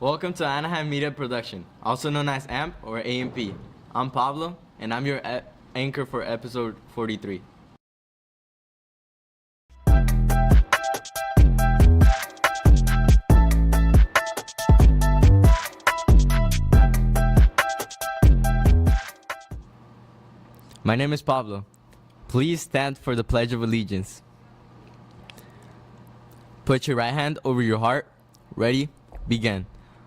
Welcome to Anaheim Media Production, also known as AMP or AMP. I'm Pablo, and I'm your anchor for episode 43. My name is Pablo. Please stand for the Pledge of Allegiance. Put your right hand over your heart. Ready? Begin.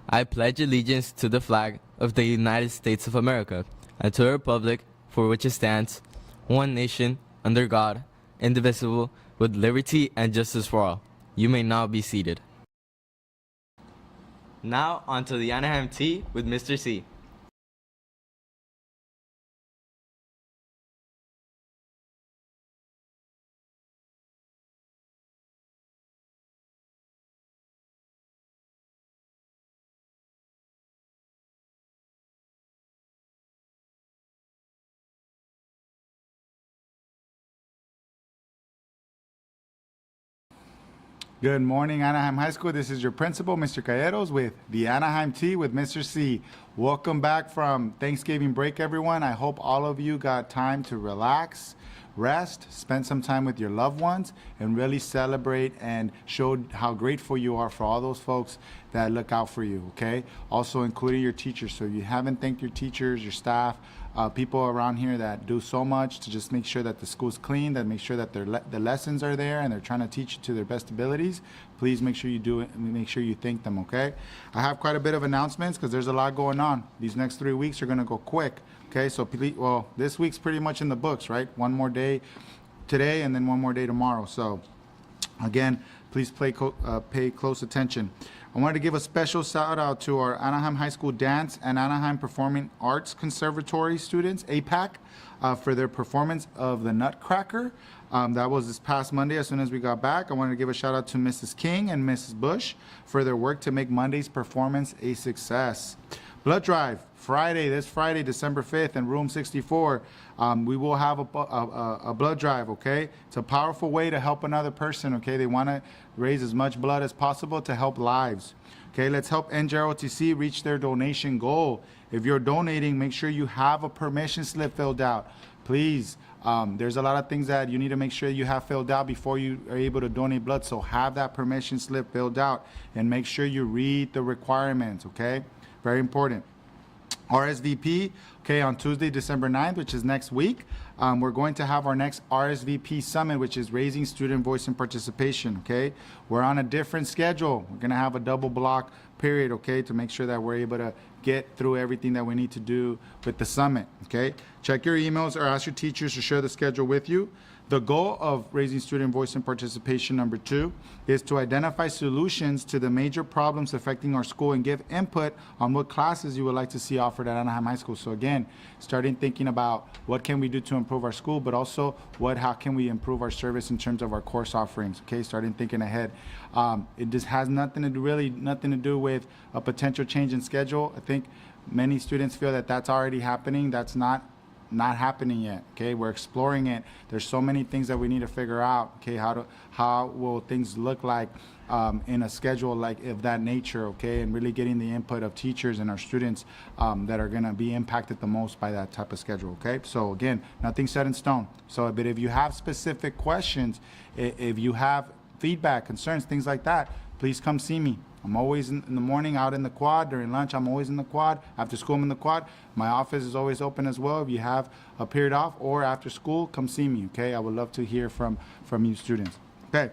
I pledge allegiance to the flag of the United States of America and to the republic for which it stands, one nation, under God, indivisible, with liberty and justice for all. You may now be seated. Now onto the Anaheim Tea with Mr. C. Good morning, Anaheim High School. This is your principal, Mr. Calleros, with the Anaheim Tea with Mr. C. Welcome back from Thanksgiving break, everyone. I hope all of you got time to relax, rest, spend some time with your loved ones, and really celebrate and show how grateful you are for all those folks that look out for you, okay? Also including your teachers. So if you haven't thanked your teachers, your staff, people around here that do so much to just make sure that the school's clean, that make sure that the lessons are there and they're trying to teach it to their best abilities. Please make sure you do it and make sure you thank them, okay? I have quite a bit of announcements because there's a lot going on. These next 3 weeks are going to go quick, okay? So, well, this week's pretty much in the books, right? One more day today and then one more day tomorrow. So, again, please pay close attention. I wanted to give a special shout out to our Anaheim High School Dance and Anaheim Performing Arts Conservatory students, APAC, for their performance of the Nutcracker. That was this past Monday as soon as we got back. I wanted to give a shout out to Mrs. King and Mrs. Bush for their work to make Monday's performance a success. Blood Drive, this Friday, December 5th in room 64. We will have a blood drive, okay? It's a powerful way to help another person, okay? They want to raise as much blood as possible to help lives. Okay, let's help NJROTC reach their donation goal. If you're donating, make sure you have a permission slip filled out. Please, there's a lot of things that you need to make sure you have filled out before you are able to donate blood. So have that permission slip filled out and make sure you read the requirements, okay? Very important. RSVP, okay, on Tuesday, December 9th, which is next week, we're going to have our next RSVP Summit, which is Raising Student Voice and Participation, okay? We're on a different schedule. We're going to have a double block period, okay, to make sure that we're able to get through everything that we need to do with the summit, okay? Check your emails or ask your teachers to share the schedule with you. The goal of Raising Student Voice and Participation number 2 is to identify solutions to the major problems affecting our school and give input on what classes you would like to see offered at Anaheim High School. So again, starting thinking about what can we do to improve our school, but also how can we improve our service in terms of our course offerings, okay? Starting thinking ahead. It just has nothing to do with a potential change in schedule. I think many students feel that that's already happening. That's not happening yet, okay? We're exploring it. There's so many things that we need to figure out, okay? How will things look like in a schedule like of that nature, okay? And really getting the input of teachers and our students that are gonna be impacted the most by that type of schedule, okay? So again, nothing set in stone. So, but if you have specific questions, if you have feedback, concerns, things like that, please come see me. I'm always in the morning out in the quad. During lunch, I'm always in the quad. After school, I'm in the quad. My office is always open as well. If you have a period off or after school, come see me, okay? I would love to hear from you students. Okay,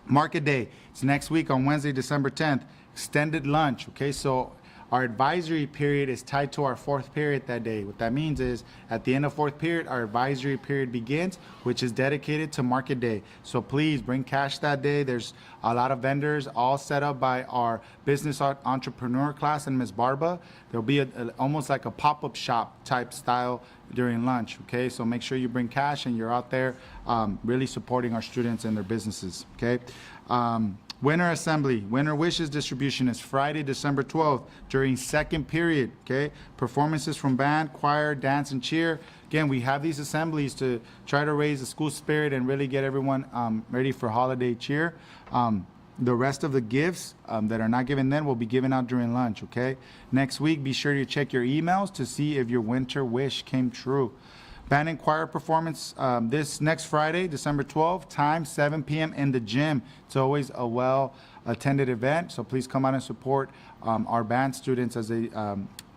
Market Day. It's next week on Wednesday, December 10th. Extended lunch, okay? So our advisory period is tied to our fourth period that day. What that means is at the end of fourth period, our advisory period begins, which is dedicated to Market Day. So please bring cash that day. There's a lot of vendors all set up by our business entrepreneur class and Ms. Barba. There'll be almost like a pop-up shop type style during lunch, okay? So make sure you bring cash and you're out there really supporting our students and their businesses, okay? Winter Assembly, Winter Wishes distribution is Friday, December 12th during second period, okay? Performances from band, choir, dance, and cheer. Again, we have these assemblies to try to raise the school spirit and really get everyone ready for holiday cheer. The rest of the gifts that are not given then will be given out during lunch, okay? Next week, be sure to check your emails to see if your winter wish came true. Band and choir performance this next Friday, December 12th, time 7 p.m. in the gym. It's always a well-attended event, so please come out and support our band students as they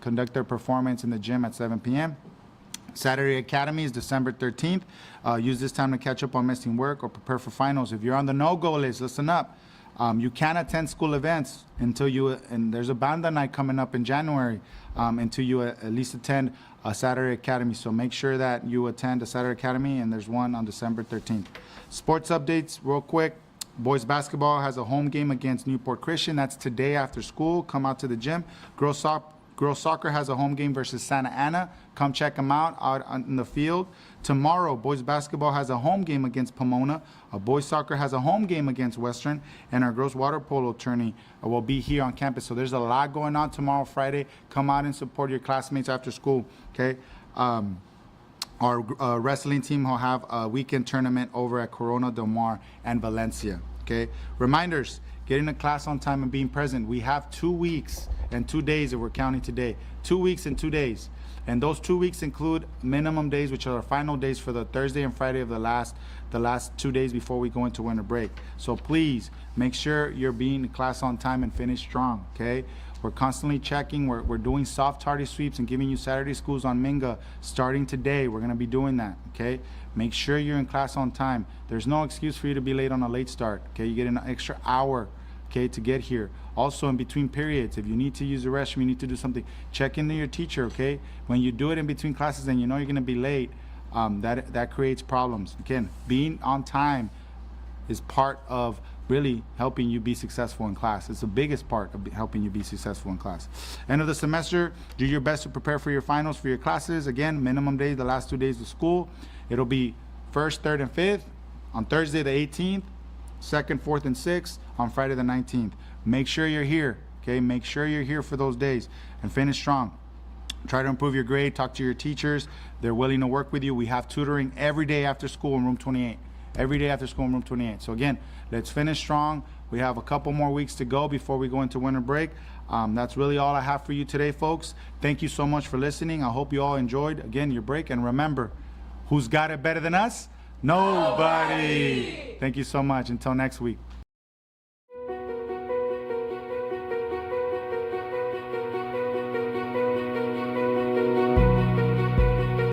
conduct their performance in the gym at 7 p.m. Saturday Academy is December 13th. Use this time to catch up on missing work or prepare for finals. If you're on the no-go list, listen up. You can't attend school events until and there's a banda night coming up in January, until you at least attend a Saturday Academy. So make sure that you attend a Saturday Academy, and there's one on December 13th. Sports updates real quick. Boys basketball has a home game against Newport Christian. That's today after school. Come out to the gym. Girls soccer has a home game versus Santa Ana. Come check them out in the field. Tomorrow, boys basketball has a home game against Pomona. Boys soccer has a home game against Western. And our girls water polo tourney will be here on campus. So there's a lot going on tomorrow, Friday. Come out and support your classmates after school, okay? Our wrestling team will have a weekend tournament over at Corona Del Mar and Valencia, okay? Reminders. Getting to class on time and being present. We have 2 weeks and 2 days that we're counting today. 2 weeks and 2 days. And those 2 weeks include minimum days, which are our final days for the Thursday and Friday of the last 2 days before we go into winter break. So please make sure you're being in class on time and finish strong, okay? We're constantly checking. We're doing soft tardy sweeps and giving you Saturday schools on Minga starting today. We're going to be doing that, okay? Make sure you're in class on time. There's no excuse for you to be late on a late start, okay? You get an extra hour, okay, to get here. Also, in between periods, if you need to use the restroom, you need to do something, check into your teacher, okay? When you do it in between classes and you know you're going to be late, that creates problems. Again, being on time is part of really helping you be successful in class. It's the biggest part of helping you be successful in class. End of the semester, do your best to prepare for your finals, for your classes. Again, minimum days, the last 2 days of school. It'll be 1st, 3rd, and 5th. On Thursday, the 18th, 2nd, 4th, and 6th, on Friday, the 19th. Make sure you're here, okay? Make sure you're here for those days and finish strong. Try to improve your grade. Talk to your teachers. They're willing to work with you. We have tutoring every day after school in room 28. Every day after school in room 28. So again, let's finish strong. We have a couple more weeks to go before we go into winter break. That's really all I have for you today, folks. Thank you so much for listening. I hope you all enjoyed, again, your break. And remember, who's got it better than us? Nobody. Thank you so much. Until next week.